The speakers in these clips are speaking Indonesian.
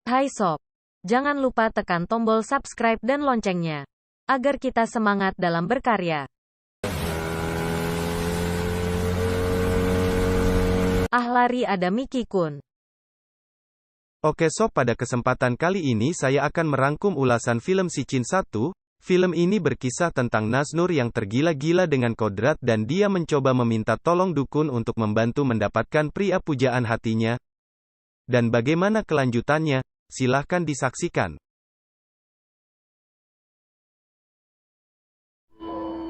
Hai sob, jangan lupa tekan tombol subscribe dan loncengnya, agar kita semangat dalam berkarya. Lari ada Miki Kun. Oke sob, pada kesempatan kali ini saya akan merangkum ulasan film Sicin 1. Film ini berkisah tentang Naznur yang tergila-gila dengan kodrat dan dia mencoba meminta tolong dukun untuk membantu mendapatkan pria pujaan hatinya. Dan bagaimana kelanjutannya? Silahkan disaksikan.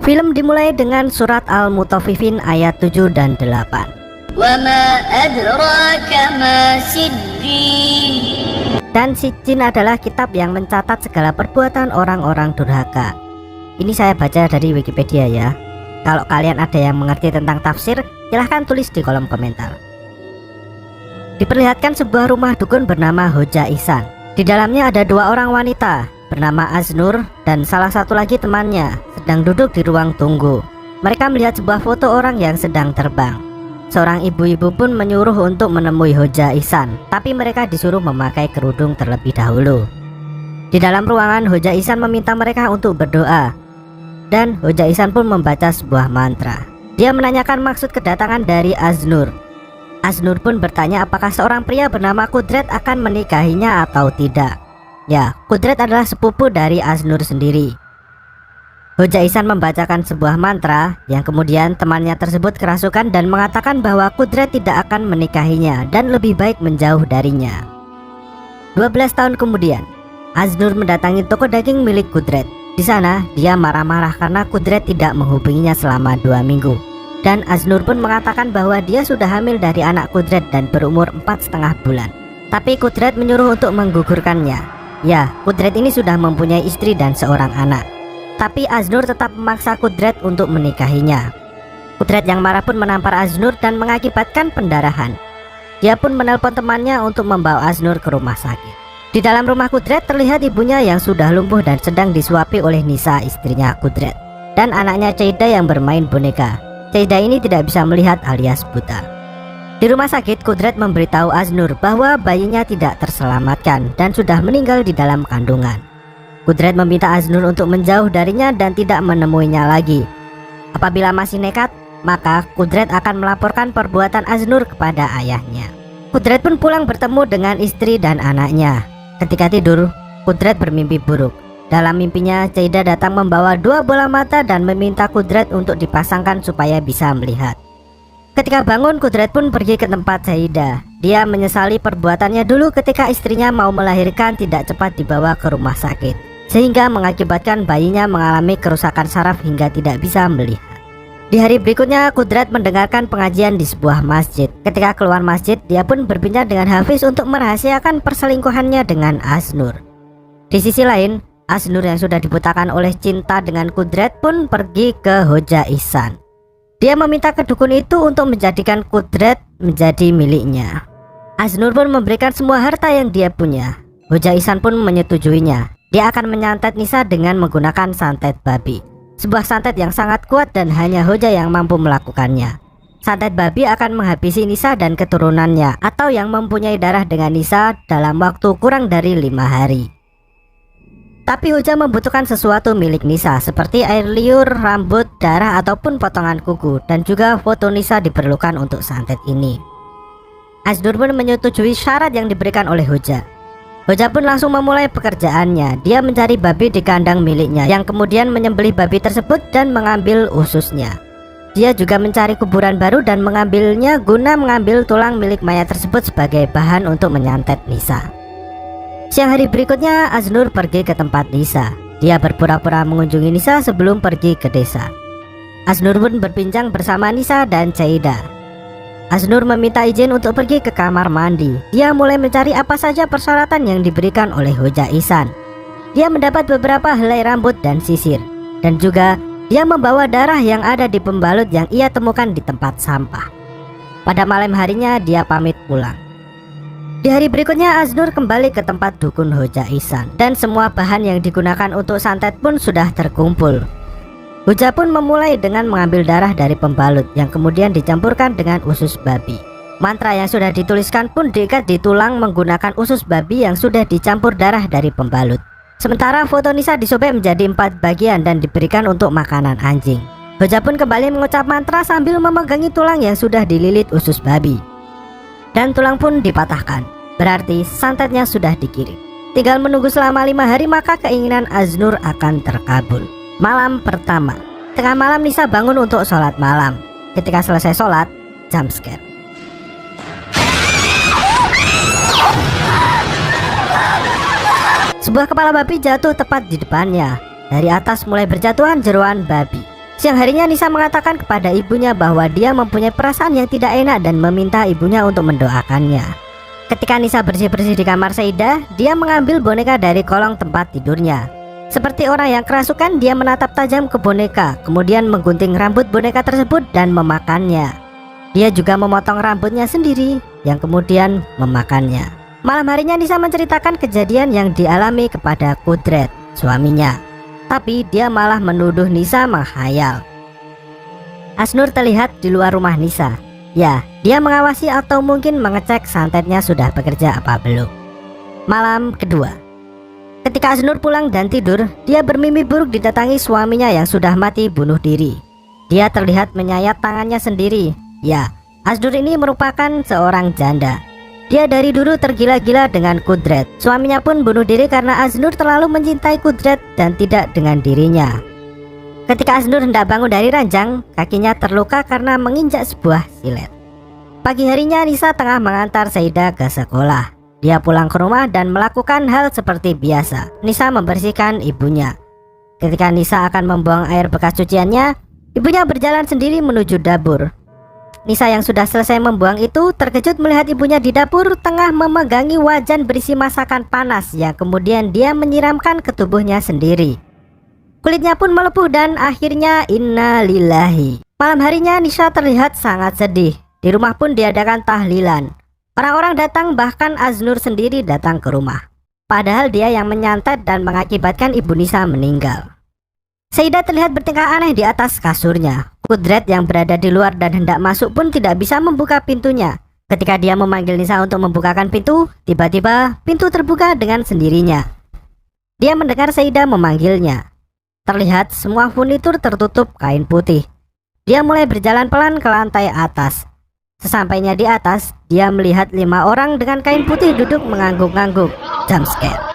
Film dimulai dengan surat Al-Mutaffifin ayat 7 dan 8. وَمَا أَدْرَاكَ مَا سِجِّينٌ. Dan Sicin adalah kitab yang mencatat segala perbuatan orang-orang durhaka. Ini saya baca dari Wikipedia ya. Kalau kalian ada yang mengerti tentang tafsir, silahkan tulis di kolom komentar. Diperlihatkan sebuah rumah dukun bernama Hoja Ihsan. Di dalamnya ada dua orang wanita bernama Aznur dan salah satu lagi temannya sedang duduk di ruang tunggu. Mereka melihat sebuah foto orang yang sedang terbang. Seorang ibu-ibu pun menyuruh untuk menemui Hoja Ihsan, tapi mereka disuruh memakai kerudung terlebih dahulu. Di dalam ruangan, Hoja Ihsan meminta mereka untuk berdoa, dan Hoja Ihsan pun membaca sebuah mantra. Dia menanyakan maksud kedatangan dari Aznur. Aznur pun bertanya apakah seorang pria bernama Kudret akan menikahinya atau tidak. Ya, Kudret adalah sepupu dari Aznur sendiri. Hoja Ihsan membacakan sebuah mantra yang kemudian temannya tersebut kerasukan dan mengatakan bahwa Kudret tidak akan menikahinya dan lebih baik menjauh darinya. 12 tahun kemudian, Aznur mendatangi toko daging milik Kudret. Di sana, dia marah-marah karena Kudret tidak menghubunginya selama 2 minggu. Dan Aznur pun mengatakan bahwa dia sudah hamil dari anak Kudret dan berumur 4,5 bulan. Tapi Kudret menyuruh untuk menggugurkannya. Ya, Kudret ini sudah mempunyai istri dan seorang anak. Tapi Aznur tetap memaksa Kudret untuk menikahinya. Kudret yang marah pun menampar Aznur dan mengakibatkan pendarahan. Dia pun menelpon temannya untuk membawa Aznur ke rumah sakit. Di dalam rumah Kudret terlihat ibunya yang sudah lumpuh dan sedang disuapi oleh Nisa, istrinya Kudret, dan anaknya Ceida yang bermain boneka. Ceida ini tidak bisa melihat alias buta. Di rumah sakit, Kudret memberitahu Aznur bahwa bayinya tidak terselamatkan dan sudah meninggal di dalam kandungan. Kudret meminta Aznur untuk menjauh darinya dan tidak menemuinya lagi. Apabila masih nekat, maka Kudret akan melaporkan perbuatan Aznur kepada ayahnya. Kudret pun pulang bertemu dengan istri dan anaknya. Ketika tidur, Kudret bermimpi buruk. Dalam mimpinya, Ceida datang membawa 2 bola mata dan meminta Kudret untuk dipasangkan supaya bisa melihat. Ketika bangun, Kudret pun pergi ke tempat Ceida. Dia menyesali perbuatannya dulu ketika istrinya mau melahirkan tidak cepat dibawa ke rumah sakit, sehingga mengakibatkan bayinya mengalami kerusakan saraf hingga tidak bisa melihat. Di hari berikutnya, Kudret mendengarkan pengajian di sebuah masjid. Ketika keluar masjid, dia pun berbincang dengan Hafiz untuk merahasiakan perselingkuhannya dengan Aznur. Di sisi lain, Aznur yang sudah dibutakan oleh cinta dengan Kudret pun pergi ke Hoja Ihsan. Dia meminta ke dukun itu untuk menjadikan Kudret menjadi miliknya. Aznur pun memberikan semua harta yang dia punya. Hoja Ihsan pun menyetujuinya. Dia akan menyantet Nisa dengan menggunakan santet babi. Sebuah santet yang sangat kuat dan hanya Hoja yang mampu melakukannya. Santet babi akan menghabisi Nisa dan keturunannya atau yang mempunyai darah dengan Nisa dalam waktu kurang dari 5 hari. Tapi Hoja membutuhkan sesuatu milik Nisa seperti air liur, rambut, darah ataupun potongan kuku, dan juga foto Nisa diperlukan untuk santet ini. Aznur pun menyetujui syarat yang diberikan oleh Hoja. Hoja pun langsung memulai pekerjaannya. Dia mencari babi di kandang miliknya yang kemudian menyembelih babi tersebut dan mengambil ususnya. Dia juga mencari kuburan baru dan mengambilnya guna mengambil tulang milik mayat tersebut sebagai bahan untuk menyantet Nisa. Siang hari berikutnya, Aznur pergi ke tempat Nisa. Dia berpura-pura mengunjungi Nisa sebelum pergi ke desa. Aznur pun berbincang bersama Nisa dan Ceida. Aznur meminta izin untuk pergi ke kamar mandi. Dia mulai mencari apa saja persyaratan yang diberikan oleh Hoja Ihsan. Dia mendapat beberapa helai rambut dan sisir. Dan juga dia membawa darah yang ada di pembalut yang ia temukan di tempat sampah. Pada malam harinya dia pamit pulang. Di hari berikutnya, Aznur kembali ke tempat dukun Hoja Ihsan dan semua bahan yang digunakan untuk santet pun sudah terkumpul. Hoja pun memulai dengan mengambil darah dari pembalut yang kemudian dicampurkan dengan usus babi. Mantra yang sudah dituliskan pun diikat di tulang menggunakan usus babi yang sudah dicampur darah dari pembalut. Sementara foto Nisa disobek menjadi 4 bagian dan diberikan untuk makanan anjing. Hoja pun kembali mengucap mantra sambil memegangi tulang yang sudah dililit usus babi. Dan tulang pun dipatahkan. Berarti santetnya sudah dikirim. Tinggal menunggu selama 5 hari maka keinginan Az-Nur akan terkabul. Malam pertama. Tengah malam Nisa bangun untuk sholat malam. Ketika selesai sholat, jump scare. Sebuah kepala babi jatuh tepat di depannya. Dari atas mulai berjatuhan jeroan babi. Siang harinya Nisa mengatakan kepada ibunya bahwa dia mempunyai perasaan yang tidak enak dan meminta ibunya untuk mendoakannya. Ketika Nisa bersih-bersih di kamar Saidah, dia mengambil boneka dari kolong tempat tidurnya. Seperti orang yang kerasukan, dia menatap tajam ke boneka, kemudian menggunting rambut boneka tersebut dan memakannya. Dia juga memotong rambutnya sendiri, yang kemudian memakannya. Malam harinya Nisa menceritakan kejadian yang dialami kepada Kudret, suaminya. Tapi dia malah menuduh Nisa menghayal. Az-Nur terlihat di luar rumah Nisa. Ya, dia mengawasi atau mungkin mengecek santetnya sudah bekerja apa belum. Malam kedua. Ketika Az-Nur pulang dan tidur, dia bermimpi buruk didatangi suaminya yang sudah mati bunuh diri. Dia terlihat menyayat tangannya sendiri. Ya, Az-Nur ini merupakan seorang janda. Dia dari dulu tergila-gila dengan Kudret. Suaminya pun bunuh diri karena Az-Nur terlalu mencintai Kudret dan tidak dengan dirinya. Ketika Az-Nur hendak bangun dari ranjang, kakinya terluka karena menginjak sebuah silet. Pagi harinya Nisa tengah mengantar Saidah ke sekolah. Dia pulang ke rumah dan melakukan hal seperti biasa. Nisa membersihkan ibunya. Ketika Nisa akan membuang air bekas cuciannya, ibunya berjalan sendiri menuju dapur. Nisa yang sudah selesai membuang itu terkejut melihat ibunya di dapur tengah memegangi wajan berisi masakan panas yang kemudian dia menyiramkan ke tubuhnya sendiri. Kulitnya pun melepuh dan akhirnya innalillahi. Malam harinya Nisa terlihat sangat sedih. Di rumah pun diadakan tahlilan. Orang-orang datang, bahkan Az-Nur sendiri datang ke rumah. Padahal dia yang menyantet dan mengakibatkan ibu Nisa meninggal. Saidah terlihat bertingkah aneh di atas kasurnya. Kudret yang berada di luar dan hendak masuk pun tidak bisa membuka pintunya. Ketika dia memanggil Nisa untuk membukakan pintu, tiba-tiba pintu terbuka dengan sendirinya. Dia mendengar Saidah memanggilnya. Terlihat semua furnitur tertutup kain putih. Dia mulai berjalan pelan ke lantai atas. Sesampainya di atas, dia melihat 5 orang dengan kain putih duduk mengangguk-angguk. Jump scare.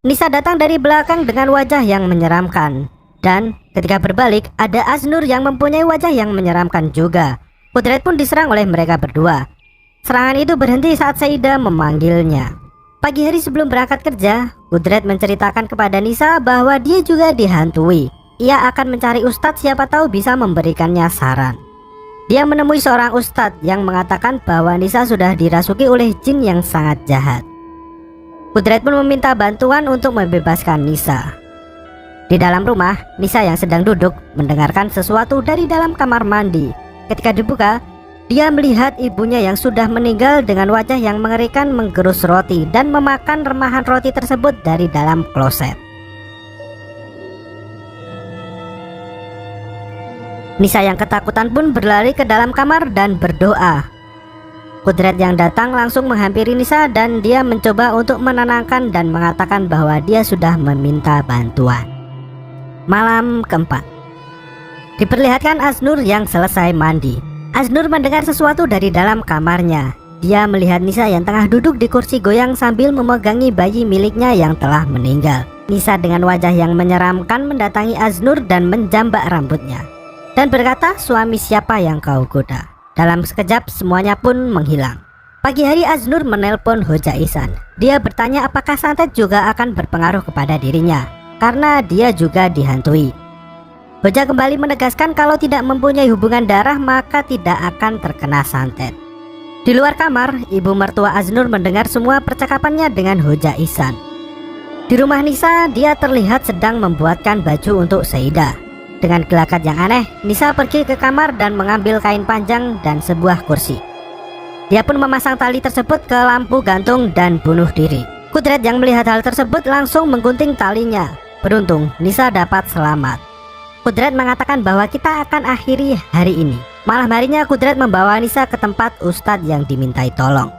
Nisa datang dari belakang dengan wajah yang menyeramkan. Dan ketika berbalik, ada Az-Nur yang mempunyai wajah yang menyeramkan juga. Kudret pun diserang oleh mereka berdua. Serangan itu berhenti saat Saidah memanggilnya. Pagi hari sebelum berangkat kerja, Kudret menceritakan kepada Nisa bahwa dia juga dihantui. Ia akan mencari ustadz, siapa tahu bisa memberikannya saran. Dia menemui seorang ustadz yang mengatakan bahwa Nisa sudah dirasuki oleh jin yang sangat jahat. Kudret pun meminta bantuan untuk membebaskan Nisa. Di dalam rumah, Nisa yang sedang duduk mendengarkan sesuatu dari dalam kamar mandi. Ketika dibuka, dia melihat ibunya yang sudah meninggal dengan wajah yang mengerikan menggerus roti dan memakan remahan roti tersebut dari dalam kloset. Nisa yang ketakutan pun berlari ke dalam kamar dan berdoa. Kudret yang datang langsung menghampiri Nisa dan dia mencoba untuk menenangkan dan mengatakan bahwa dia sudah meminta bantuan. Malam keempat. Diperlihatkan Az-Nur yang selesai mandi. Az-Nur mendengar sesuatu dari dalam kamarnya. Dia melihat Nisa yang tengah duduk di kursi goyang sambil memegangi bayi miliknya yang telah meninggal. Nisa dengan wajah yang menyeramkan mendatangi Az-Nur dan menjambak rambutnya. Dan berkata, "Suami siapa yang kau goda?" Dalam sekejap semuanya pun menghilang. Pagi hari Az-Nur menelpon Hoja Ihsan. Dia bertanya apakah santet juga akan berpengaruh kepada dirinya, karena dia juga dihantui. Hoja kembali menegaskan kalau tidak mempunyai hubungan darah maka tidak akan terkena santet. Di luar kamar, ibu mertua Az-Nur mendengar semua percakapannya dengan Hoja Ihsan. Di rumah Nisa, dia terlihat sedang membuatkan baju untuk Saidah. Dengan gelagat yang aneh, Nisa pergi ke kamar dan mengambil kain panjang dan sebuah kursi. Dia pun memasang tali tersebut ke lampu gantung dan bunuh diri. Kudret yang melihat hal tersebut langsung menggunting talinya. Beruntung, Nisa dapat selamat. Kudret mengatakan bahwa kita akan akhiri hari ini. Malam harinya Kudrat membawa Nisa ke tempat Ustadz yang dimintai tolong.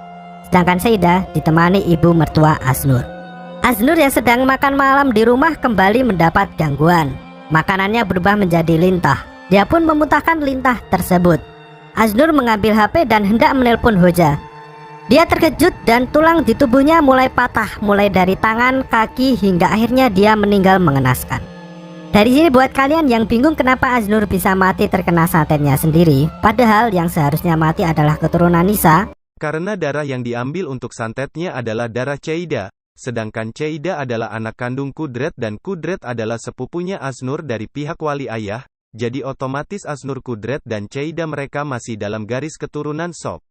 Sedangkan Saidah ditemani ibu mertua Aznur. Aznur yang sedang makan malam di rumah kembali mendapat gangguan. Makanannya berubah menjadi lintah. Dia pun memuntahkan lintah tersebut. Aznur mengambil HP dan hendak menelpon Hoja. Dia terkejut dan tulang di tubuhnya mulai patah, mulai dari tangan, kaki, hingga akhirnya dia meninggal mengenaskan. Dari sini buat kalian yang bingung kenapa Aznur bisa mati terkena santetnya sendiri, padahal yang seharusnya mati adalah keturunan Nisa. Karena darah yang diambil untuk santetnya adalah darah Cheida, sedangkan Cheida adalah anak kandung Kudrat dan Kudrat adalah sepupunya Aznur dari pihak wali ayah, jadi otomatis Aznur Kudrat dan Cheida mereka masih dalam garis keturunan Sop.